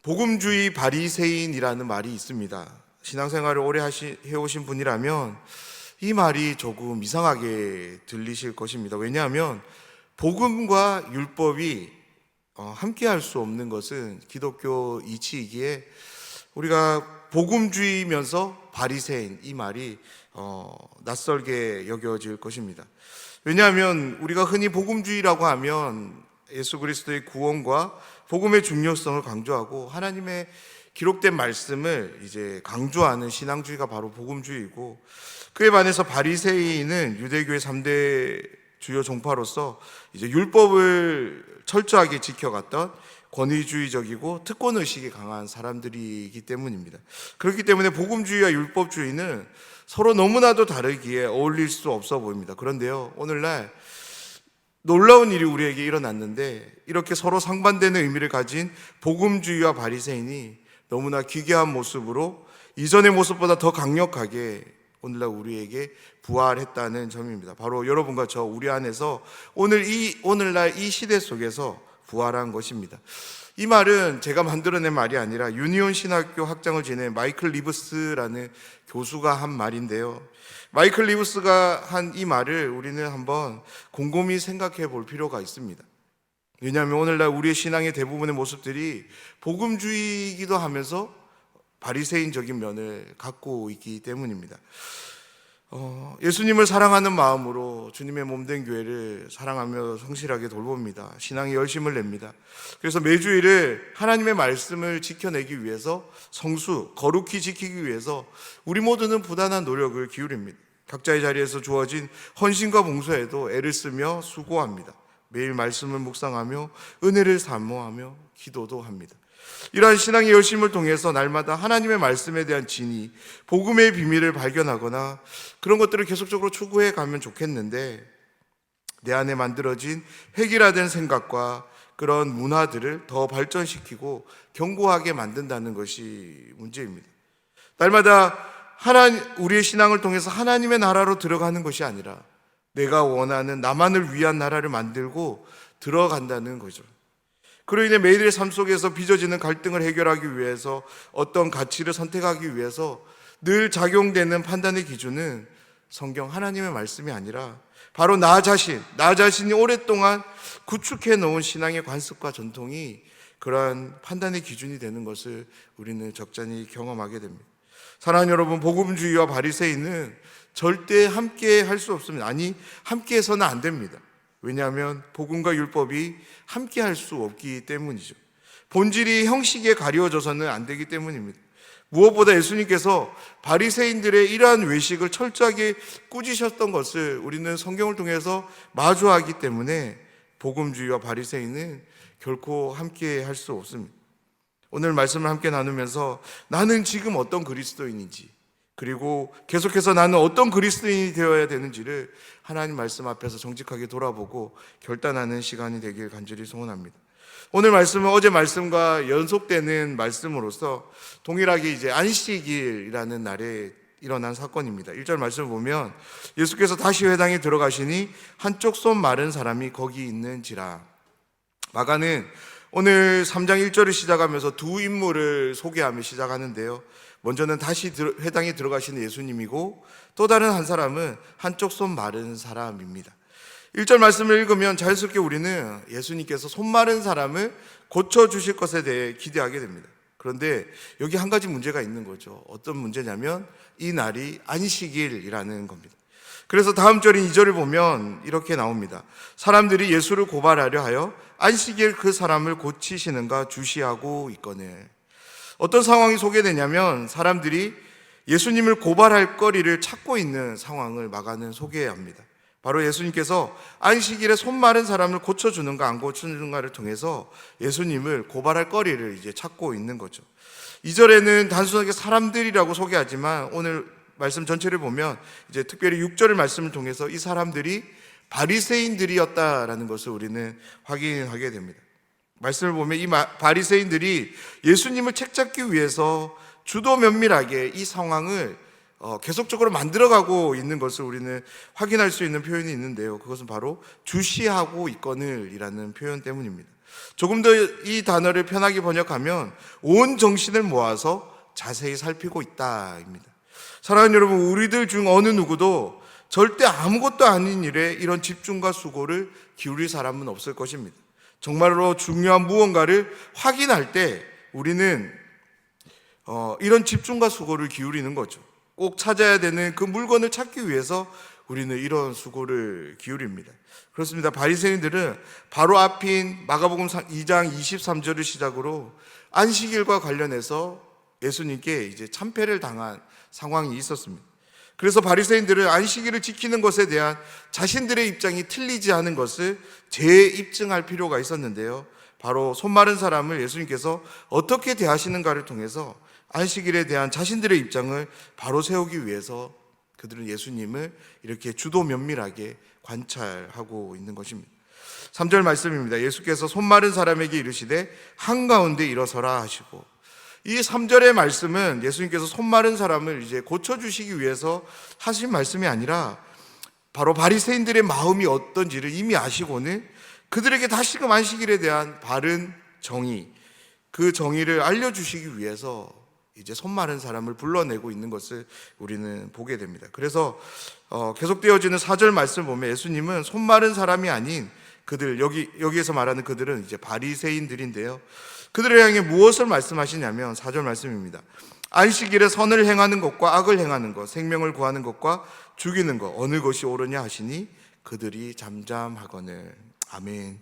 복음주의 바리새인이라는 말이 있습니다. 신앙생활을 오래 해오신 분이라면 이 말이 조금 이상하게 들리실 것입니다. 왜냐하면 복음과 율법이 함께 할 수 없는 것은 기독교 이치이기에 우리가 복음주의면서 바리새인 이 말이 낯설게 여겨질 것입니다. 왜냐하면 우리가 흔히 복음주의라고 하면 예수 그리스도의 구원과 복음의 중요성을 강조하고 하나님의 기록된 말씀을 이제 강조하는 신앙주의가 바로 복음주의이고, 그에 반해서 바리새인은 유대교의 3대 주요 종파로서 이제 율법을 철저하게 지켜갔던 권위주의적이고 특권의식이 강한 사람들이기 때문입니다. 그렇기 때문에 복음주의와 율법주의는 서로 너무나도 다르기에 어울릴 수 없어 보입니다. 그런데요, 오늘날 놀라운 일이 우리에게 일어났는데, 이렇게 서로 상반되는 의미를 가진 복음주의와 바리새인이 너무나 기괴한 모습으로 이전의 모습보다 더 강력하게 오늘날 우리에게 부활했다는 점입니다. 바로 여러분과 저 우리 안에서 오늘날 이 시대 속에서 부활한 것입니다. 이 말은 제가 만들어낸 말이 아니라 유니온 신학교 학장을 지낸 마이클 리브스라는 교수가 한 말인데요, 마이클 리브스가 한 이 말을 우리는 한번 곰곰이 생각해 볼 필요가 있습니다. 왜냐하면 오늘날 우리의 신앙의 대부분의 모습들이 복음주의이기도 하면서 바리새인적인 면을 갖고 있기 때문입니다. 예수님을 사랑하는 마음으로 주님의 몸된 교회를 사랑하며 성실하게 돌봅니다. 신앙에 열심을 냅니다. 그래서 매주일을 하나님의 말씀을 지켜내기 위해서, 성수, 거룩히 지키기 위해서 우리 모두는 부단한 노력을 기울입니다. 각자의 자리에서 주어진 헌신과 봉사에도 애를 쓰며 수고합니다. 매일 말씀을 묵상하며 은혜를 사모하며 기도도 합니다. 이러한 신앙의 열심을 통해서 날마다 하나님의 말씀에 대한 진의, 복음의 비밀을 발견하거나 그런 것들을 계속적으로 추구해 가면 좋겠는데, 내 안에 만들어진 획일화된 생각과 그런 문화들을 더 발전시키고 견고하게 만든다는 것이 문제입니다. 날마다 우리의 신앙을 통해서 하나님의 나라로 들어가는 것이 아니라 내가 원하는 나만을 위한 나라를 만들고 들어간다는 거죠. 그로 인해 매일의 삶 속에서 빚어지는 갈등을 해결하기 위해서, 어떤 가치를 선택하기 위해서 늘 작용되는 판단의 기준은 성경 하나님의 말씀이 아니라 바로 나 자신이 오랫동안 구축해 놓은 신앙의 관습과 전통이 그러한 판단의 기준이 되는 것을 우리는 적잖이 경험하게 됩니다. 사랑하는 여러분, 복음주의와 바리새인은 절대 함께 할 수 없습니다. 아니, 함께 해서는 안 됩니다. 왜냐하면 복음과 율법이 함께 할 수 없기 때문이죠. 본질이 형식에 가려져서는 안 되기 때문입니다. 무엇보다 예수님께서 바리새인들의 이러한 외식을 철저하게 꾸짖으셨던 것을 우리는 성경을 통해서 마주하기 때문에 복음주의와 바리새인은 결코 함께 할 수 없습니다. 오늘 말씀을 함께 나누면서 나는 지금 어떤 그리스도인인지, 그리고 계속해서 나는 어떤 그리스도인이 되어야 되는지를 하나님 말씀 앞에서 정직하게 돌아보고 결단하는 시간이 되길 간절히 소원합니다. 오늘 말씀은 어제 말씀과 연속되는 말씀으로서 동일하게 이제 안식일이라는 날에 일어난 사건입니다. 1절 말씀을 보면 예수께서 다시 회당에 들어가시니 한쪽 손 마른 사람이 거기 있는지라. 마가는 오늘 3장 1절을 시작하면서 두 인물을 소개하며 시작하는데요, 먼저는 다시 회당에 들어가시는 예수님이고, 또 다른 한 사람은 한쪽 손 마른 사람입니다. 1절 말씀을 읽으면 자연스럽게 우리는 예수님께서 손 마른 사람을 고쳐주실 것에 대해 기대하게 됩니다. 그런데 여기 한 가지 문제가 있는 거죠. 어떤 문제냐면 이 날이 안식일이라는 겁니다. 그래서 다음 절인 2절을 보면 이렇게 나옵니다. 사람들이 예수를 고발하려 하여 안식일 그 사람을 고치시는가 주시하고 있거늘. 어떤 상황이 소개되냐면 사람들이 예수님을 고발할 거리를 찾고 있는 상황을 마가는 소개합니다. 바로 예수님께서 안식일에 손 마른 사람을 고쳐주는가 안 고쳐주는가를 통해서 예수님을 고발할 거리를 이제 찾고 있는 거죠. 2절에는 단순하게 사람들이라고 소개하지만 오늘 말씀 전체를 보면 이제 특별히 6절의 말씀을 통해서 이 사람들이 바리새인들이었다라는 것을 우리는 확인하게 됩니다. 말씀을 보면 이 바리새인들이 예수님을 책잡기 위해서 주도 면밀하게 이 상황을 계속적으로 만들어가고 있는 것을 우리는 확인할 수 있는 표현이 있는데요, 그것은 바로 주시하고 있거늘이라는 표현 때문입니다. 조금 더 이 단어를 편하게 번역하면 온 정신을 모아서 자세히 살피고 있다입니다. 사랑하는 여러분, 우리들 중 어느 누구도 절대 아무것도 아닌 일에 이런 집중과 수고를 기울일 사람은 없을 것입니다. 정말로 중요한 무언가를 확인할 때 우리는 이런 집중과 수고를 기울이는 거죠. 꼭 찾아야 되는 그 물건을 찾기 위해서 우리는 이런 수고를 기울입니다. 그렇습니다. 바리새인들은 바로 앞인 마가복음 2장 23절을 시작으로 안식일과 관련해서 예수님께 이제 참패를 당한 상황이 있었습니다. 그래서 바리새인들은 안식일을 지키는 것에 대한 자신들의 입장이 틀리지 않은 것을 재입증할 필요가 있었는데요. 바로 손 마른 사람을 예수님께서 어떻게 대하시는가를 통해서 안식일에 대한 자신들의 입장을 바로 세우기 위해서 그들은 예수님을 이렇게 주도 면밀하게 관찰하고 있는 것입니다. 3절 말씀입니다. 예수께서 손 마른 사람에게 이르시되 한가운데 일어서라 하시고, 이 3절의 말씀은 예수님께서 손 마른 사람을 이제 고쳐주시기 위해서 하신 말씀이 아니라 바로 바리새인들의 마음이 어떤지를 이미 아시고는 그들에게 다시금 안식일에 대한 바른 정의, 그 정의를 알려주시기 위해서 이제 손 마른 사람을 불러내고 있는 것을 우리는 보게 됩니다. 그래서 계속되어지는 4절 말씀을 보면 예수님은 손 마른 사람이 아닌 그들, 여기에서 말하는 그들은 이제 바리새인들인데요. 그들을 향해 무엇을 말씀하시냐면 4절 말씀입니다. 안식일에 선을 행하는 것과 악을 행하는 것, 생명을 구하는 것과 죽이는 것, 어느 것이 옳으냐 하시니 그들이 잠잠하거늘. 아멘.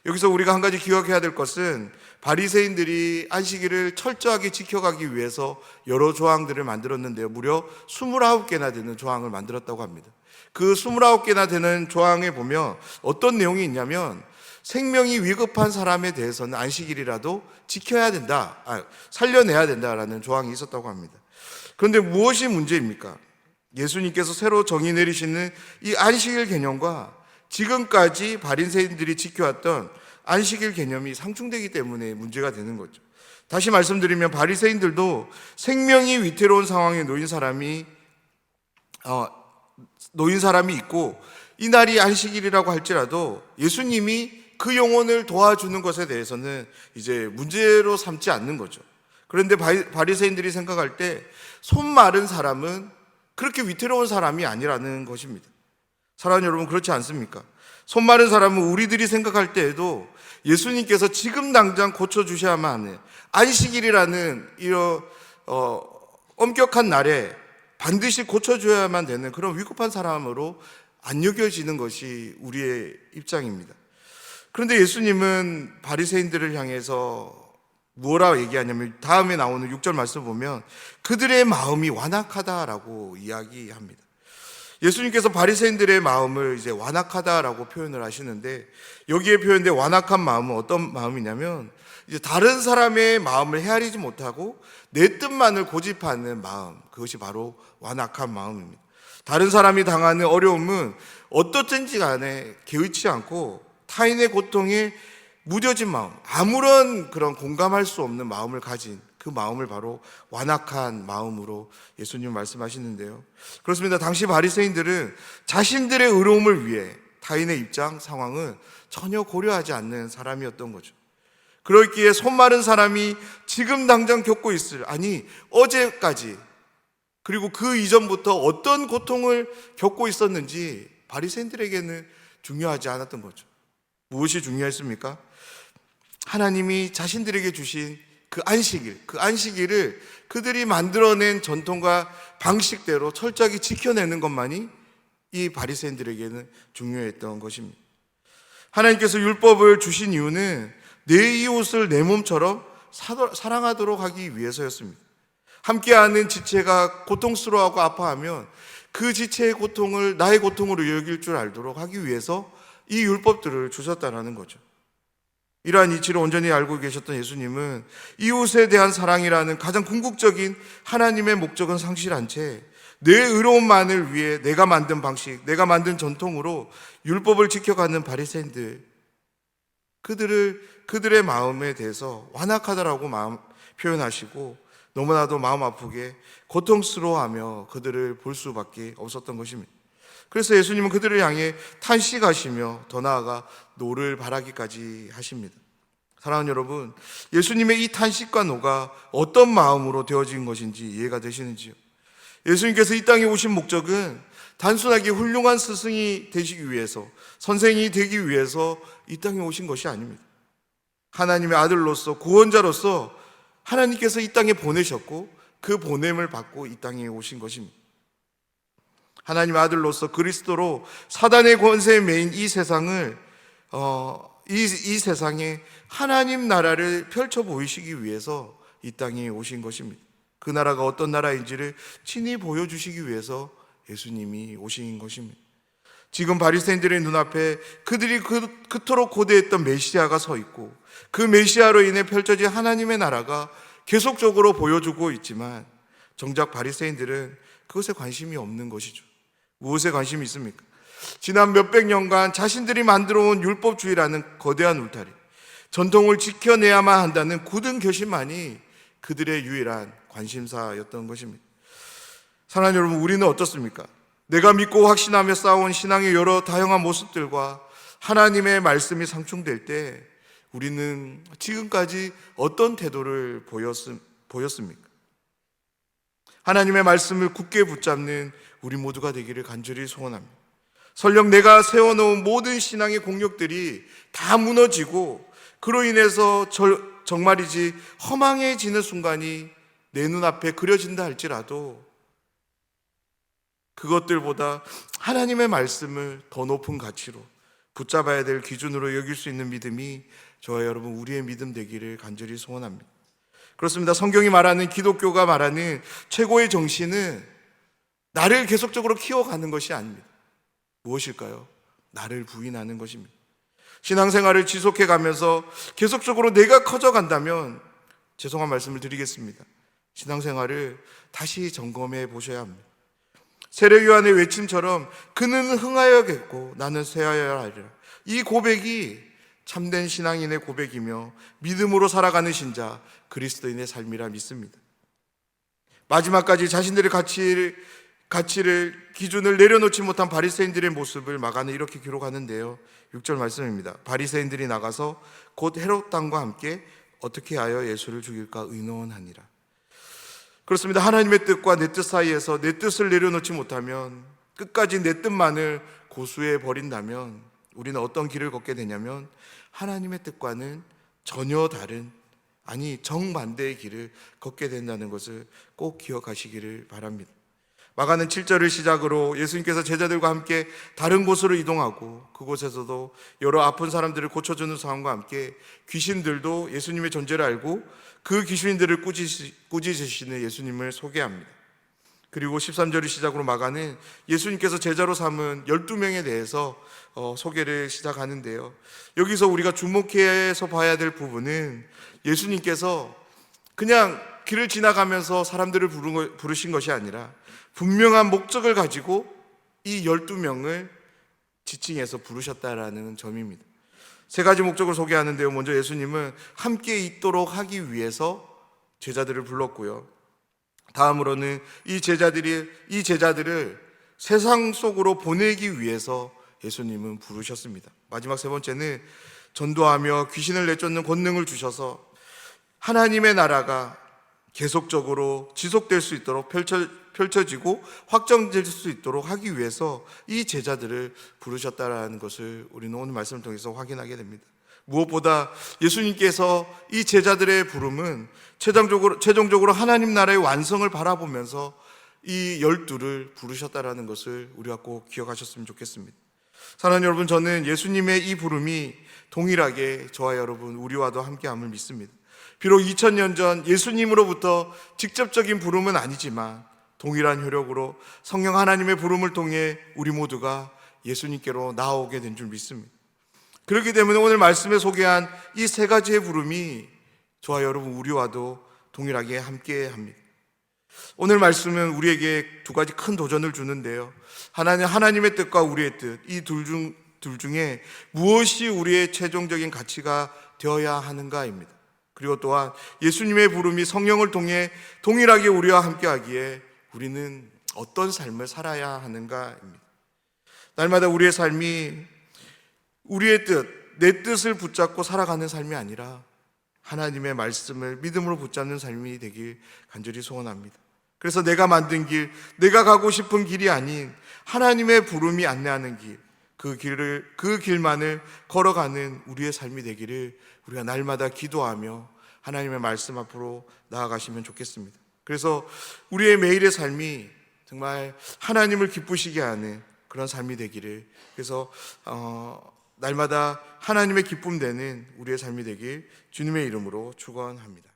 여기서 우리가 한 가지 기억해야 될 것은 바리새인들이 안식일을 철저하게 지켜가기 위해서 여러 조항들을 만들었는데요. 무려 29개나 되는 조항을 만들었다고 합니다. 그 29개나 되는 조항에 보면 어떤 내용이 있냐면 생명이 위급한 사람에 대해서는 안식일이라도 지켜야 된다, 살려내야 된다라는 조항이 있었다고 합니다. 그런데 무엇이 문제입니까? 예수님께서 새로 정의 내리시는 이 안식일 개념과 지금까지 바리새인들이 지켜왔던 안식일 개념이 상충되기 때문에 문제가 되는 거죠. 다시 말씀드리면 바리새인들도 생명이 위태로운 상황에 놓인 사람이 있고 이 날이 안식일이라고 할지라도 예수님이 그 영혼을 도와주는 것에 대해서는 이제 문제로 삼지 않는 거죠. 그런데 바리새인들이 생각할 때 손 마른 사람은 그렇게 위태로운 사람이 아니라는 것입니다. 사랑하는 여러분, 그렇지 않습니까? 손 마른 사람은 우리들이 생각할 때에도 예수님께서 지금 당장 고쳐주셔야만 하는 안식일이라는 이런 엄격한 날에 반드시 고쳐줘야만 되는 그런 위급한 사람으로 안 여겨지는 것이 우리의 입장입니다. 그런데 예수님은 바리새인들을 향해서 뭐라고 얘기하냐면 다음에 나오는 6절 말씀 보면 그들의 마음이 완악하다라고 이야기합니다. 예수님께서 바리새인들의 마음을 이제 완악하다라고 표현을 하시는데 여기에 표현된 완악한 마음은 어떤 마음이냐면 이제 다른 사람의 마음을 헤아리지 못하고 내 뜻만을 고집하는 마음, 그것이 바로 완악한 마음입니다. 다른 사람이 당하는 어려움은 어떻든지 간에 개의치 않고 타인의 고통에 무뎌진 마음, 아무런 그런 공감할 수 없는 마음을 가진 그 마음을 바로 완악한 마음으로 예수님 말씀하시는데요. 그렇습니다. 당시 바리새인들은 자신들의 의로움을 위해 타인의 입장, 상황을 전혀 고려하지 않는 사람이었던 거죠. 그렇기에 손 마른 사람이 지금 당장 겪고 있을, 아니 어제까지 그리고 그 이전부터 어떤 고통을 겪고 있었는지 바리새인들에게는 중요하지 않았던 거죠. 무엇이 중요했습니까? 하나님이 자신들에게 주신 그 안식일을 그들이 만들어낸 전통과 방식대로 철저하게 지켜내는 것만이 이 바리새인들에게는 중요했던 것입니다. 하나님께서 율법을 주신 이유는 내 이웃을 내 몸처럼 사랑하도록 하기 위해서였습니다. 함께하는 지체가 고통스러워하고 아파하면 그 지체의 고통을 나의 고통으로 여길 줄 알도록 하기 위해서 이 율법들을 주셨다는 거죠. 이러한 이치를 온전히 알고 계셨던 예수님은 이웃에 대한 사랑이라는 가장 궁극적인 하나님의 목적은 상실한 채 내 의로움만을 위해 내가 만든 방식, 내가 만든 전통으로 율법을 지켜가는 바리새인들, 그들의 마음에 대해서 완악하다라고 표현하시고 너무나도 마음 아프게 고통스러워하며 그들을 볼 수밖에 없었던 것입니다. 그래서 예수님은 그들을 향해 탄식하시며 더 나아가 노를 바라기까지 하십니다. 사랑하는 여러분, 예수님의 이 탄식과 노가 어떤 마음으로 되어진 것인지 이해가 되시는지요? 예수님께서 이 땅에 오신 목적은 단순하게 훌륭한 스승이 되시기 위해서, 선생이 되기 위해서 이 땅에 오신 것이 아닙니다. 하나님의 아들로서, 구원자로서 하나님께서 이 땅에 보내셨고 그 보냄을 받고 이 땅에 오신 것입니다. 하나님의 아들로서 그리스도로 사단의 권세에 매인 이 세상을 이 세상에 하나님 나라를 펼쳐 보이시기 위해서 이 땅에 오신 것입니다. 그 나라가 어떤 나라인지를 친히 보여주시기 위해서 예수님이 오신 것입니다. 지금 바리새인들의 눈앞에 그들이 그토록 고대했던 메시아가 서 있고 그 메시아로 인해 펼쳐진 하나님의 나라가 계속적으로 보여주고 있지만 정작 바리새인들은 그것에 관심이 없는 것이죠. 무엇에 관심이 있습니까? 지난 몇백 년간 자신들이 만들어온 율법주의라는 거대한 울타리, 전통을 지켜내야만 한다는 굳은 결심만이 그들의 유일한 관심사였던 것입니다. 사랑하는 여러분, 우리는 어떻습니까? 내가 믿고 확신하며 쌓아온 신앙의 여러 다양한 모습들과 하나님의 말씀이 상충될 때 우리는 지금까지 어떤 태도를 보였습니까? 하나님의 말씀을 굳게 붙잡는 우리 모두가 되기를 간절히 소원합니다. 설령 내가 세워놓은 모든 신앙의 공력들이 다 무너지고 그로 인해서 정말이지 허망해지는 순간이 내 눈앞에 그려진다 할지라도 그것들보다 하나님의 말씀을 더 높은 가치로 붙잡아야 될 기준으로 여길 수 있는 믿음이 저와 여러분 우리의 믿음 되기를 간절히 소원합니다. 그렇습니다. 성경이 말하는, 기독교가 말하는 최고의 정신은 나를 계속적으로 키워가는 것이 아닙니다. 무엇일까요? 나를 부인하는 것입니다. 신앙생활을 지속해 가면서 계속적으로 내가 커져간다면 죄송한 말씀을 드리겠습니다. 신앙생활을 다시 점검해 보셔야 합니다. 세례요한의 외침처럼 그는 흥하여겠고 나는 쇠하여야 하리라. 이 고백이 참된 신앙인의 고백이며 믿음으로 살아가는 신자 그리스도인의 삶이라 믿습니다. 마지막까지 자신들의 가치를 기준을 내려놓지 못한 바리새인들의 모습을 마가는 이렇게 기록하는데요. 6절 말씀입니다. 바리새인들이 나가서 곧 헤롯 왕과 함께 어떻게 하여 예수를 죽일까 의논하니라. 그렇습니다. 하나님의 뜻과 내 뜻 사이에서 내 뜻을 내려놓지 못하면, 끝까지 내 뜻만을 고수해 버린다면 우리는 어떤 길을 걷게 되냐면 하나님의 뜻과는 전혀 다른, 아니 정반대의 길을 걷게 된다는 것을 꼭 기억하시기를 바랍니다. 마가는 7절을 시작으로 예수님께서 제자들과 함께 다른 곳으로 이동하고 그곳에서도 여러 아픈 사람들을 고쳐주는 상황과 함께 귀신들도 예수님의 존재를 알고 그 귀신들을 꾸짖으시는 예수님을 소개합니다. 그리고 13절을 시작으로 마가는 예수님께서 제자로 삼은 12명에 대해서 소개를 시작하는데요. 여기서 우리가 주목해서 봐야 될 부분은 예수님께서 그냥 길을 지나가면서 사람들을 부르신 것이 아니라 분명한 목적을 가지고 이 12명을 지칭해서 부르셨다라는 점입니다. 세 가지 목적을 소개하는데요. 먼저 예수님은 함께 있도록 하기 위해서 제자들을 불렀고요. 다음으로는 이 제자들을 세상 속으로 보내기 위해서 예수님은 부르셨습니다. 마지막 세 번째는 전도하며 귀신을 내쫓는 권능을 주셔서 하나님의 나라가 계속적으로 지속될 수 있도록 펼쳐지고 확정될 수 있도록 하기 위해서 이 제자들을 부르셨다라는 것을 우리는 오늘 말씀을 통해서 확인하게 됩니다. 무엇보다 예수님께서 이 제자들의 부름은 최종적으로 하나님 나라의 완성을 바라보면서 이 12를 부르셨다라는 것을 우리가 꼭 기억하셨으면 좋겠습니다. 사랑하는 여러분, 저는 예수님의 이 부름이 동일하게 저와 여러분 우리와도 함께함을 믿습니다. 비록 2000년 전 예수님으로부터 직접적인 부름은 아니지만 동일한 효력으로 성령 하나님의 부름을 통해 우리 모두가 예수님께로 나아오게 된 줄 믿습니다. 그렇기 때문에 오늘 말씀에 소개한 이 세 가지의 부름이 저와 여러분 우리와도 동일하게 함께합니다. 오늘 말씀은 우리에게 두 가지 큰 도전을 주는데요. 하나님의 뜻과 우리의 뜻, 이 둘 중에 무엇이 우리의 최종적인 가치가 되어야 하는가입니다. 그리고 또한 예수님의 부름이 성령을 통해 동일하게 우리와 함께하기에 우리는 어떤 삶을 살아야 하는가입니다. 날마다 우리의 삶이 우리의 뜻, 내 뜻을 붙잡고 살아가는 삶이 아니라 하나님의 말씀을 믿음으로 붙잡는 삶이 되길 간절히 소원합니다. 그래서 내가 만든 길, 내가 가고 싶은 길이 아닌 하나님의 부름이 안내하는 길, 그 길만을 걸어가는 우리의 삶이 되기를 우리가 날마다 기도하며 하나님의 말씀 앞으로 나아가시면 좋겠습니다. 그래서 우리의 매일의 삶이 정말 하나님을 기쁘시게 하는 그런 삶이 되기를, 그래서 날마다 하나님의 기쁨 되는 우리의 삶이 되길 주님의 이름으로 축원합니다.